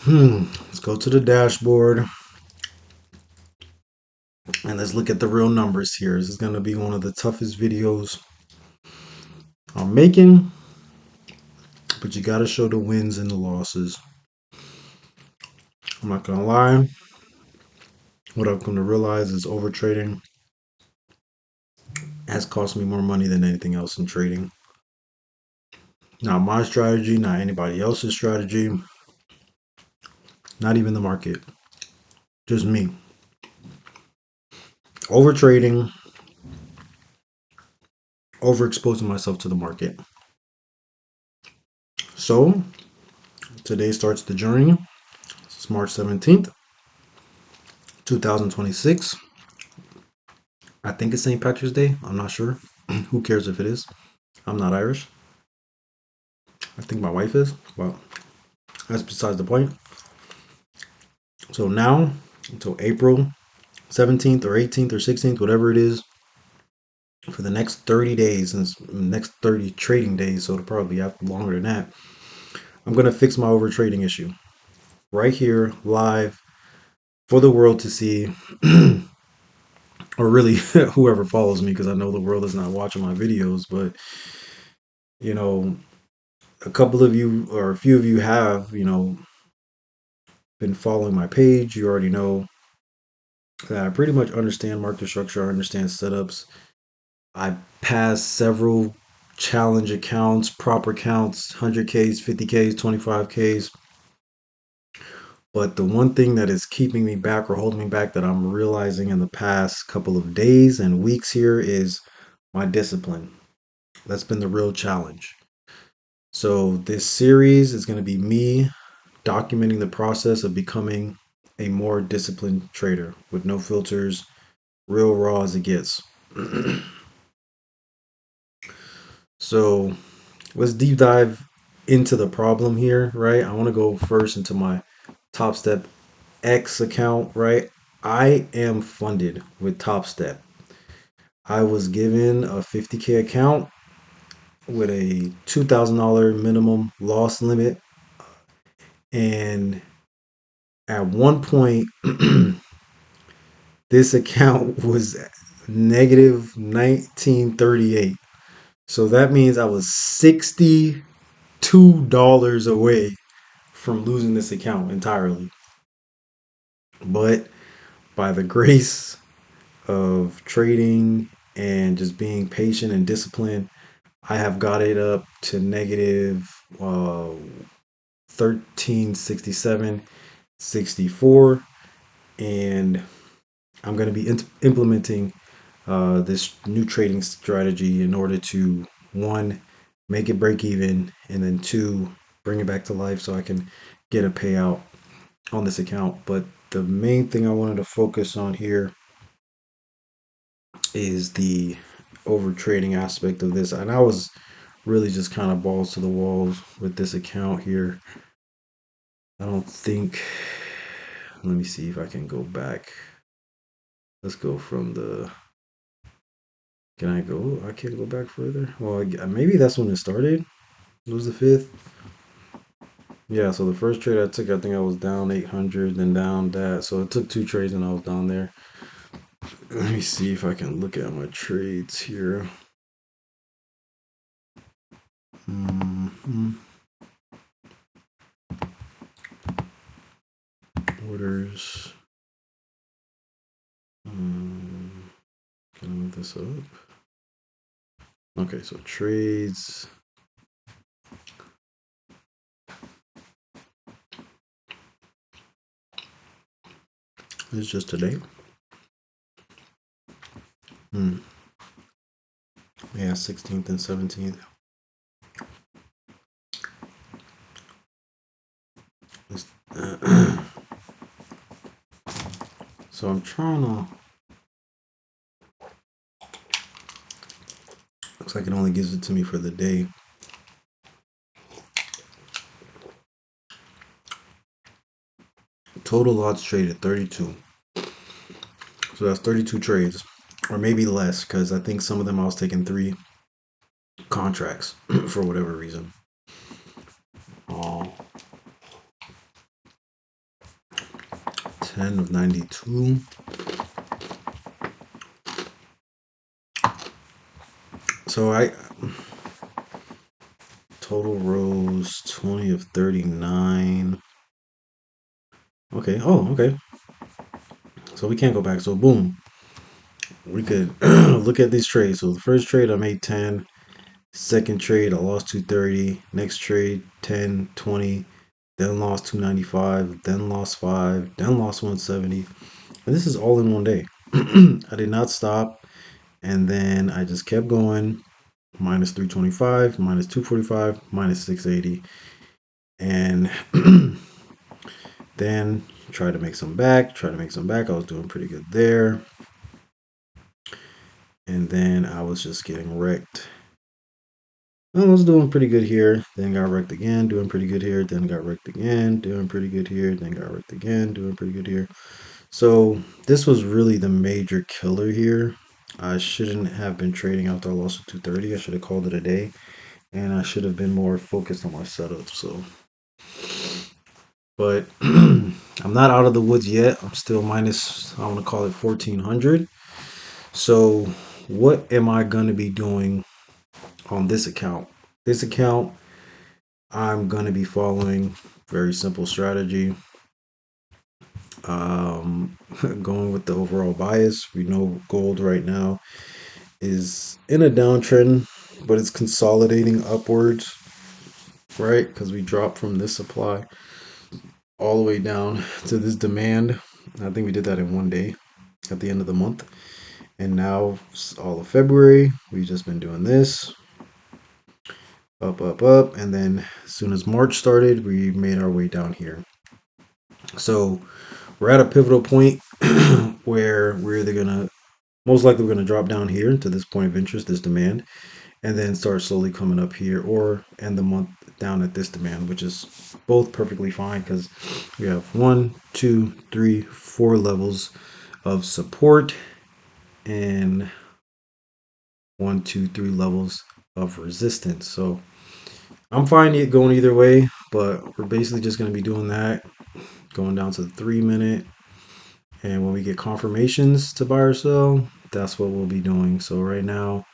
Let's go to the dashboard and let's look at the real numbers here. This is going to be one of the toughest videos I'm making, but you got to show the wins and the losses. I'm not going to lie. What I've come to realize is overtrading has cost me more money than anything else in trading. Not my strategy, not anybody else's strategy, not even the market. Just me. Overtrading, overexposing myself to the market. So, today starts the journey. It's March 17th, 2026. I think it's St. Patrick's Day. I'm not sure. Who cares if it is? I'm not Irish. I think my wife is, but that's besides the point. So now, until April 17th or 18th or 16th, whatever it is, for the next 30 days, and next 30 trading days, so it'll probably have longer than that, I'm going to fix my overtrading issue right here, live, for the world to see, or really whoever follows me, because I know the world is not watching my videos, but you know, a couple of you or a few of you have, been following my page. You already know that I pretty much understand market structure, I understand setups. I passed several challenge accounts, prop accounts, 100Ks, 50Ks, 25Ks. But the one thing that is keeping me back or holding me back that I'm realizing in the past couple of days and weeks here is my discipline. That's been the real challenge. So, this series is going to be me documenting the process of becoming a more disciplined trader with no filters, real raw as it gets. So, let's deep dive into the problem here, right? I want to go first into my Top Step X account, right? I am funded with Top Step. I was given a 50K account with a $2,000 minimum loss limit. And at one point, this account was negative 1938. So that means I was $62 away from losing this account entirely. But by the grace of trading and just being patient and disciplined, I have got it up to negative 1367, 64, and I'm going to be implementing this new trading strategy in order to, one, make it break even, and then two, bring it back to life so I can get a payout on this account. But the main thing I wanted to focus on here is the over trading aspect of this. And I was really just kind of balls to the walls with this account here. I don't think, let me see if I can go back. Let's go from the, can I go? I can't go back further. Well, maybe that's when it started. It was the 5th. Yeah, so the first trade I took, I think I was down 800, then down that. So it took two trades and I was down there. Let me see if I can look at my trades here. Mm-hmm. Orders. Can I move this up? Okay, so trades. This is just today. Yeah, 16th and 17th. So I'm trying to. Looks like it only gives it to me for the day. Total lots traded 32. So that's 32 trades, or maybe less, because I think some of them I was taking 3 contracts for whatever reason. Oh, 10 of 92. So I total rows 20 of 39. Okay. Oh, okay. So we can't go back. So boom, we could look at these trades. So the first trade I made 10. Second trade I lost 230. Next trade 10, 20. Then lost 295. Then lost 5. Then lost 170. And this is all in one day. I did not stop. And then I just kept going. Minus 325, minus 245, minus 680. And then try to make some back. Try to make some back. I was doing pretty good there. And then I was just getting wrecked. I was doing pretty good here, then got wrecked again, doing pretty good here, then got wrecked again, doing pretty good here, then got wrecked again, doing pretty good here. So this was really the major killer here. I shouldn't have been trading after I lost to 230. I should have called it a day, and I should have been more focused on my setup. So, but I'm not out of the woods yet. I'm still minus, I want to call it 1400. So what am I going to be doing on this account? This account, I'm going to be following very simple strategy. Um, Going with the overall bias. We know gold right now is in a downtrend, but it's consolidating upwards, right? Because we dropped from this supply all the way down to this demand. I think we did that in one day at the end of the month. And now all of February, we've just been doing this up, up, up. And then as soon as March started, we made our way down here. So we're at a pivotal point where we're either gonna most likely we're gonna drop down here to this point of interest, this demand, and then start slowly coming up here, or end the month down at this demand, which is both perfectly fine because we have 1, 2, 3, 4 levels of support and 1, 2, 3 levels of resistance. So I'm fine going either way, but we're basically just going to be doing that, going down to the 3 minute. And when we get confirmations to buy or sell, that's what we'll be doing. So right now,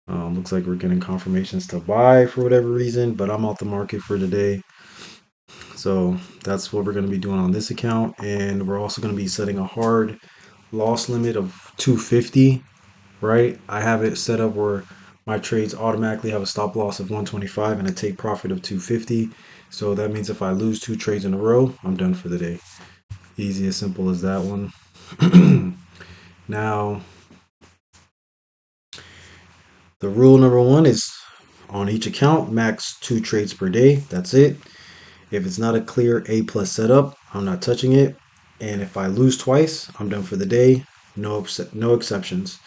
looks like we're getting confirmations to buy for whatever reason, but I'm out the market for today. So that's what we're going to be doing on this account. And we're also going to be setting a hard loss limit of 250, right? I have it set up where my trades automatically have a stop loss of 125 and a take profit of 250. So that means if I lose 2 trades in a row, I'm done for the day. Easy as simple as that one. Now, the rule number 1 is on each account, max 2 trades per day. That's it. If it's not a clear A plus setup, I'm not touching it. And if I lose twice, I'm done for the day. No exceptions.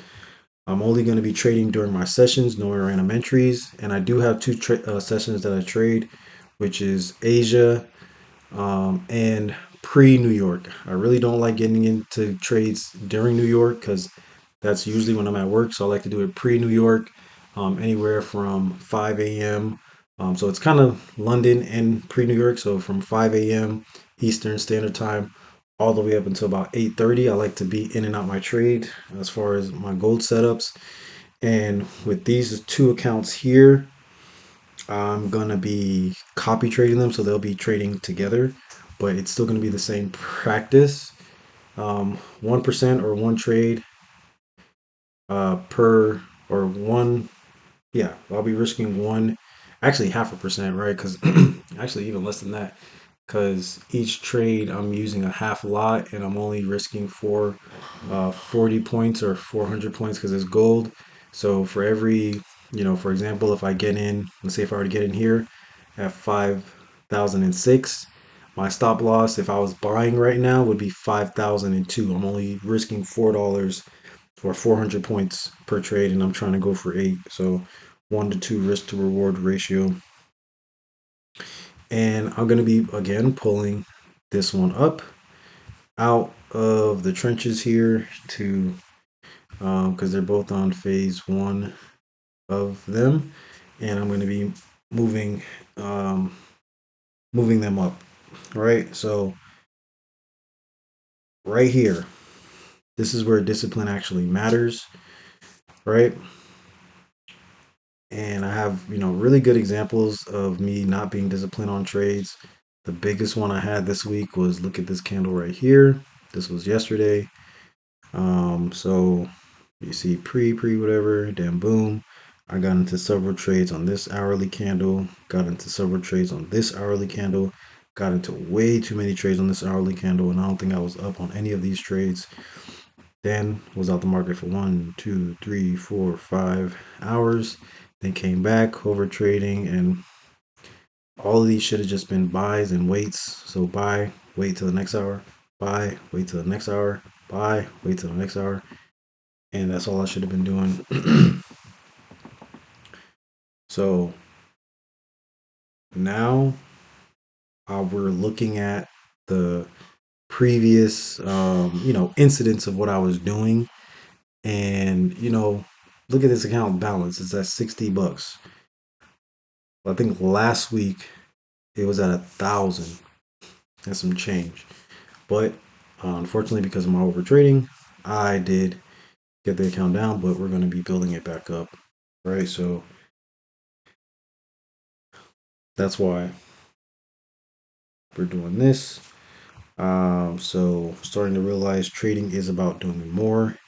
I'm only going to be trading during my sessions, no random entries. And I do have 2 sessions that I trade, which is Asia and pre New York. I really don't like getting into trades during New York because that's usually when I'm at work. So I like to do it pre New York, anywhere from 5 a.m. So it's kind of London and pre New York. So from 5 a.m. Eastern Standard Time all the way up until about 8:30. I like to be in and out my trade as far as my gold setups. And with these 2 accounts here, I'm gonna be copy trading them, so they'll be trading together, but it's still gonna be the same practice. 1% or one trade per or one. Yeah, I'll be risking one, actually half a percent, right? Because actually even less than that, because each trade I'm using a half lot and I'm only risking for 40 points or 400 points because it's gold. So for every, for example, if I get in, let's say if I were to get in here at 5,006, my stop loss if I was buying right now would be 5,002. I'm only risking $4 for 400 points per trade, and I'm trying to go for 8. So 1 to 2 risk to reward ratio. And I'm going to be again pulling this one up out of the trenches here to because they're both on phase 1 of them, and I'm going to be moving um, moving them up, right? So right here. This is where discipline actually matters, right? And I have, really good examples of me not being disciplined on trades. The biggest one I had this week was, look at this candle right here. This was yesterday. So you see pre whatever, then boom. I got into several trades on this hourly candle, got into several trades on this hourly candle, got into way too many trades on this hourly candle, and I don't think I was up on any of these trades. Then was out the market for 1, 2, 3, 4, 5 hours. Then came back over trading, and all of these should have just been buys and waits. So buy, wait till the next hour, buy, wait till the next hour, buy, wait till the next hour, and that's all I should have been doing. So now we're looking at the previous, incidents of what I was doing, and look at this account balance. It's at $60. I think last week it was at 1,000 and some change. But unfortunately, because of my over trading, I did get the account down, but we're going to be building it back up. Right. So that's why we're doing this. So starting to realize trading is about doing more.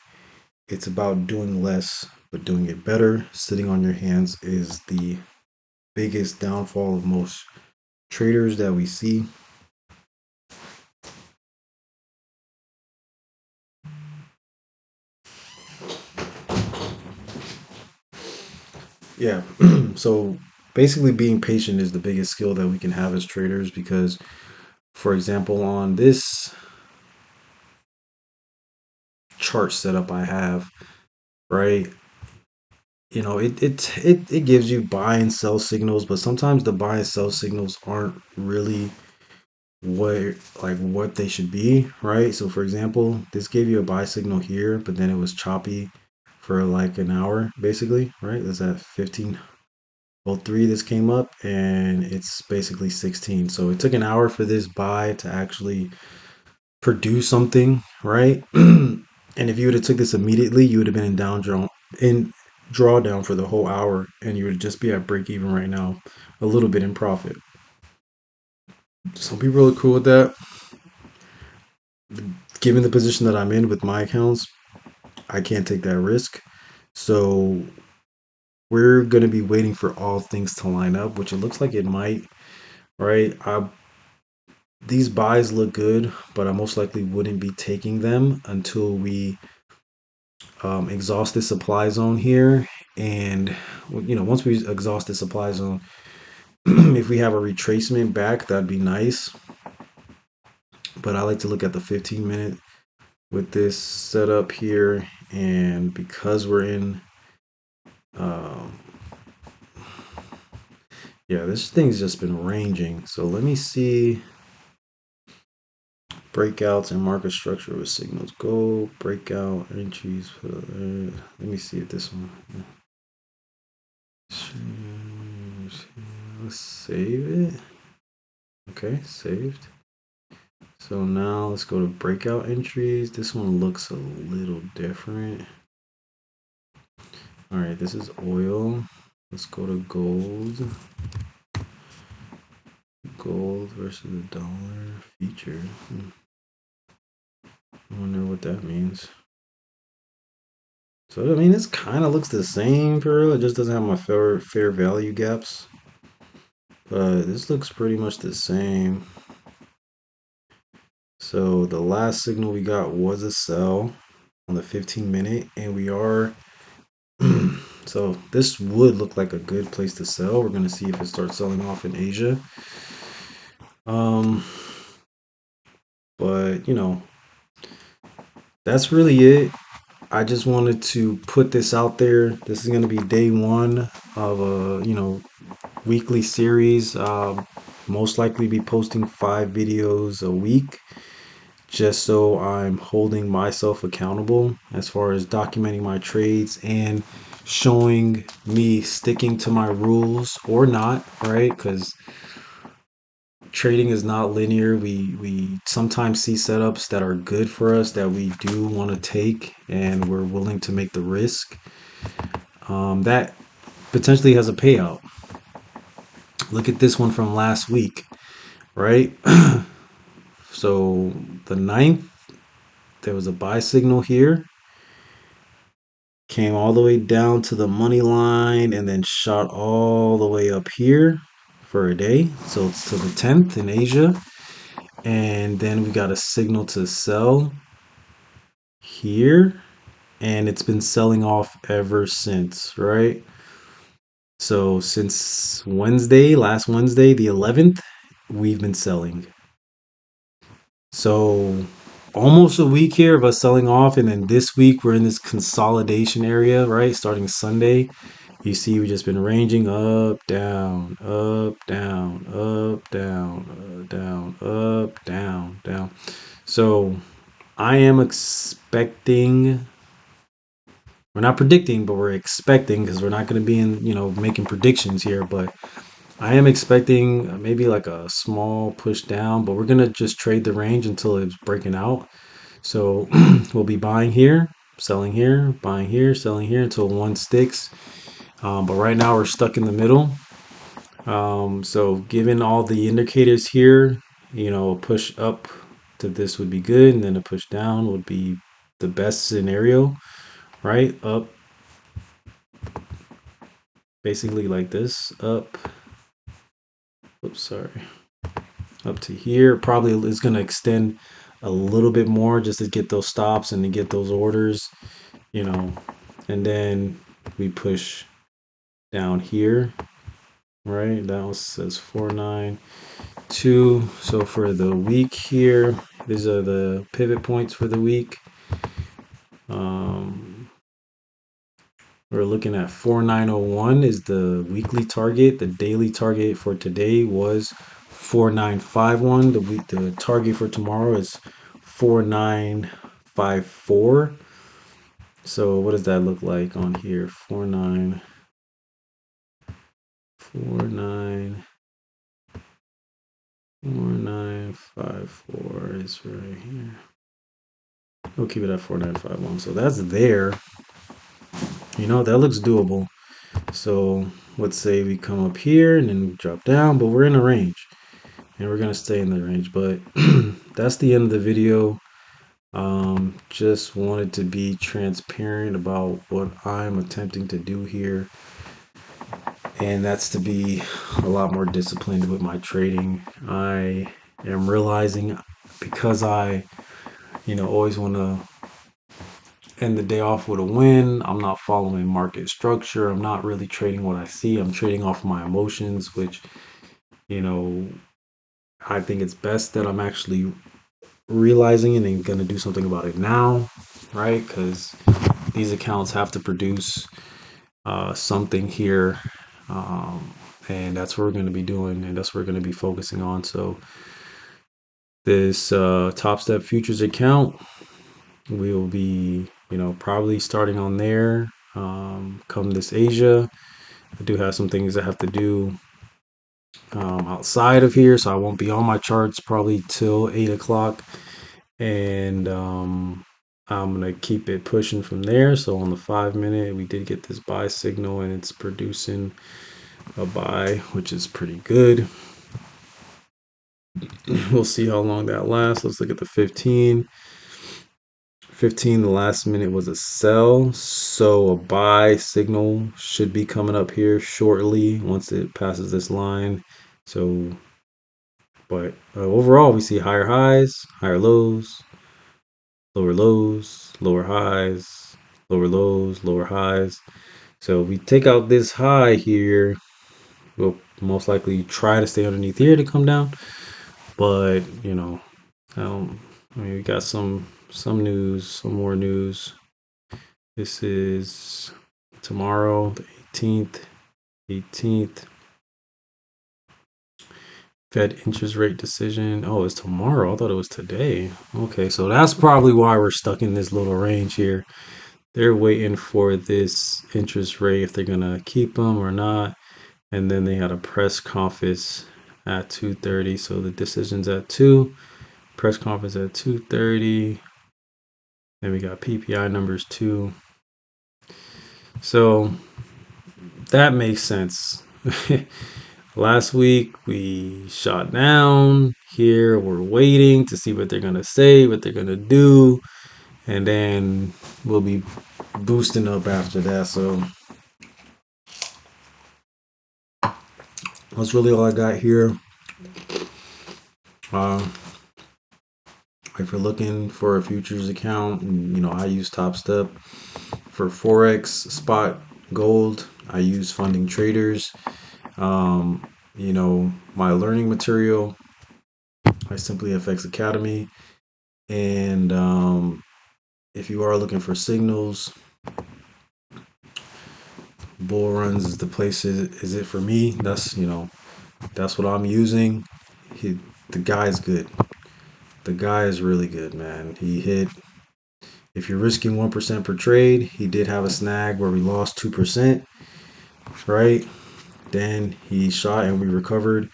It's about doing less, but doing it better. Sitting on your hands is the biggest downfall of most traders that we see. Yeah. So basically, being patient is the biggest skill that we can have as traders because, for example, on this chart setup I have, right? It gives you buy and sell signals, but sometimes the buy and sell signals aren't really what they should be, right? So for example, this gave you a buy signal here, but then it was choppy for like an hour, basically, right? That's at 15:03 this came up, and it's basically 16. So it took an hour for this buy to actually produce something, right? And if you would have took this immediately, you would have been in drawdown for the whole hour, and you would just be at break even right now, a little bit in profit. Some people are cool with that. Given the position that I'm in with my accounts, I can't take that risk. So we're gonna be waiting for all things to line up, which it looks like it might. Right? These buys look good, but I most likely wouldn't be taking them until we exhaust the supply zone here. And once we exhaust the supply zone, if we have a retracement back, that'd be nice. But I like to look at the 15-minute with this setup here, and because we're in, um, yeah, this thing's just been ranging. So let me see breakouts and market structure with signals. Go breakout entries. Let me see if this one. Let's save it. Okay, saved. So now let's go to breakout entries. This one looks a little different. All right, this is oil. Let's go to gold. Gold versus the dollar feature. I wonder what that means. So I mean, this kind of looks the same for real. It just doesn't have my fair value gaps. But this looks pretty much the same. So the last signal we got was a sell on the 15-minute, and we are. So this would look like a good place to sell. We're gonna see if it starts selling off in Asia. Um, but that's really it. I just wanted to put this out there. This is gonna be day one of a weekly series. Most likely be posting 5 videos a week, just so I'm holding myself accountable as far as documenting my trades and showing me sticking to my rules or not, right? Because trading is not linear. We sometimes see setups that are good for us that we do want to take, and we're willing to make the risk. That potentially has a payout. Look at this one from last week, right? So the ninth, there was a buy signal here, came all the way down to the money line, and then shot all the way up here for a day. So it's to the 10th in Asia. And then we got a signal to sell here, and it's been selling off ever since, right? So since Wednesday, last Wednesday, the 11th, we've been selling. So almost a week here of us selling off, and then this week we're in this consolidation area, right? Starting Sunday, you see we just been ranging up, down, up, down, up, down, down, up, down, down. So I am expecting, we're not predicting, but we're expecting, because we're not going to be in, making predictions here, but I am expecting maybe like a small push down, but we're going to just trade the range until it's breaking out. So we'll be buying here, selling here, buying here, selling here until one sticks. But right now we're stuck in the middle. So given all the indicators here, a push up to this would be good, and then a push down would be the best scenario, right? Up, basically like this, up, oops, sorry, up to here. Probably is going to extend a little bit more just to get those stops and to get those orders, you know, and then we push down here, right? That one says 492. So for the week here, these are the pivot points for the week. We're looking at 4901 is the weekly target. The daily target for today was 4951. The target for tomorrow is 4954. So what does that look like on here? 4954 is right here. We'll keep it at 4951. So that's there. That looks doable. So let's say we come up here and then drop down, but we're in a range and we're going to stay in the range. But that's the end of the video. Just wanted to be transparent about what I'm attempting to do here. And that's to be a lot more disciplined with my trading. I am realizing, because I, always want to end the day off with a win. I'm not following market structure. I'm not really trading what I see. I'm trading off my emotions, which, you know, I think it's best that I'm actually realizing it and going to do something about it now, right? Because these accounts have to produce something here. And that's what we're going to be doing, and that's what we're going to be focusing on. So this Top Step Futures account, we'll be, probably starting on there come this Asia. I do have some things I have to do outside of here, so I won't be on my charts probably till 8 o'clock. And I'm going to keep it pushing from there. So on the 5 minute, we did get this buy signal, and it's producing a buy, which is pretty good. We'll see how long that lasts. Let's look at the 15. 15, the last minute was a sell, so a buy signal should be coming up here shortly once it passes this line. So, but overall, we see higher highs, higher lows, lower highs, lower lows, lower highs. So if we take out this high here, we'll most likely try to stay underneath here to come down. But we got some news, some more news. This is tomorrow, the 18th. Fed interest rate decision. Oh, it's tomorrow. I thought it was today. Okay, so that's probably why we're stuck in this little range here. They're waiting for this interest rate, if they're going to keep them or not. And then they had a press conference at 2:30. So the decision's at 2, press conference at 2:30. Then we got PPI numbers 2. So that makes sense. Last week we shot down. Here we're waiting to see what they're gonna say, what they're gonna do, and then we'll be boosting up after that. So that's really all I got here. Uh, if you're looking for a futures account, I use Top Step. For forex, spot, gold, I use Funding Traders. My learning material, I Simply FX Academy. And if you are looking for signals, bull runs is the place. Is it for me? That's what I'm using. The guy's good. The guy is really good, man. He hit. If you're risking 1% per trade, he did have a snag where we lost 2%, right? Then he shot and we recovered,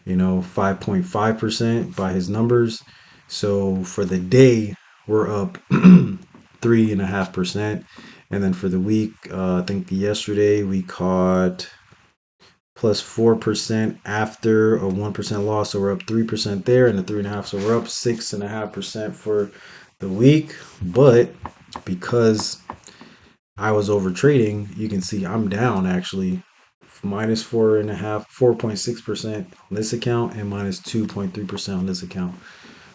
5.5% by his numbers. So for the day, we're up 3.5%. And then for the week, I think yesterday we caught plus 4% after a 1% loss. So we're up 3% there and the 3.5. So we're up 6.5% for the week. But because I was over trading, you can see I'm down actually minus 4.6% on this account and minus 2.3% on this account,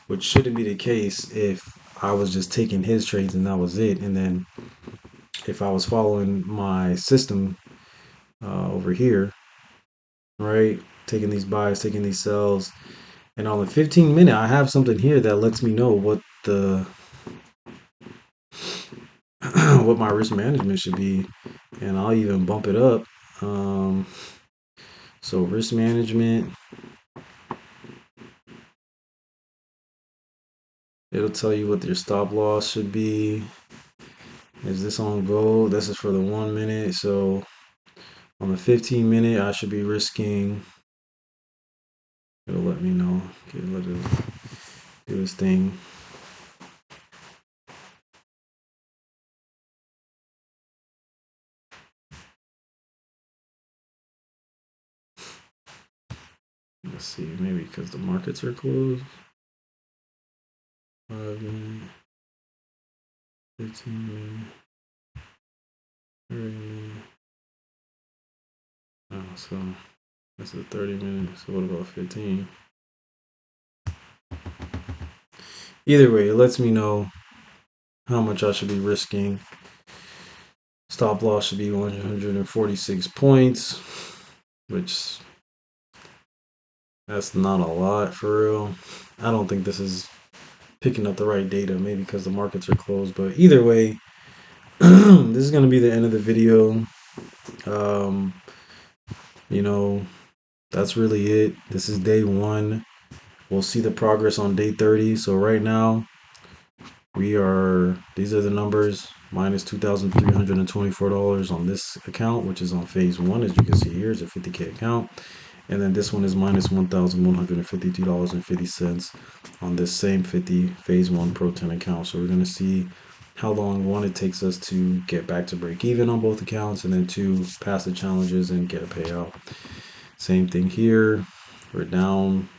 which shouldn't be the case if I was just taking his trades and that was it. And then if I was following my system over here, right, taking these buys, taking these sells, and on the 15-minute, I have something here that lets me know what the what my risk management should be, and I'll even bump it up. So risk management, it'll tell you what your stop loss should be. Is this on gold? This is for the 1 minute. So on the 15-minute, I should be risking. It'll let me know. Okay, let it do this thing. Let's see, maybe because the markets are closed. 5 minute, 15 minute, 30 minute. Oh, so this is 30 minutes. So what about 15? Either way, it lets me know how much I should be risking. Stop loss should be 146 points, which that's not a lot for real. I don't think this is picking up the right data, maybe because the markets are closed. But either way, this is going to be the end of the video. Um, you know, that's really it. This is day 1. We'll see the progress on day 30. So right now, these are the numbers, minus $2,324 on this account, which is on phase 1. As you can see here, is a 50K account. And then this one is minus $1,152.50 on this same phase 1 Pro 10 account. So we're going to see how long, 1, it takes us to get back to break even on both accounts, and then 2, pass the challenges and get a payout. Same thing here. We're down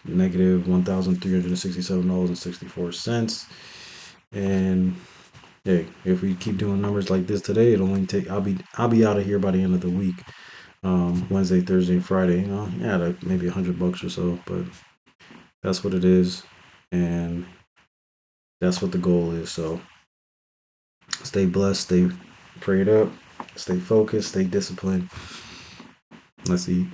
negative $1,367.64. And hey, if we keep doing numbers like this today, it'll only take, I'll be out of here by the end of the week. Wednesday, Thursday, Friday, like maybe $100 or so, but that's what it is, and that's what the goal is. So stay blessed, stay prayed up, stay focused, stay disciplined. Let's eat.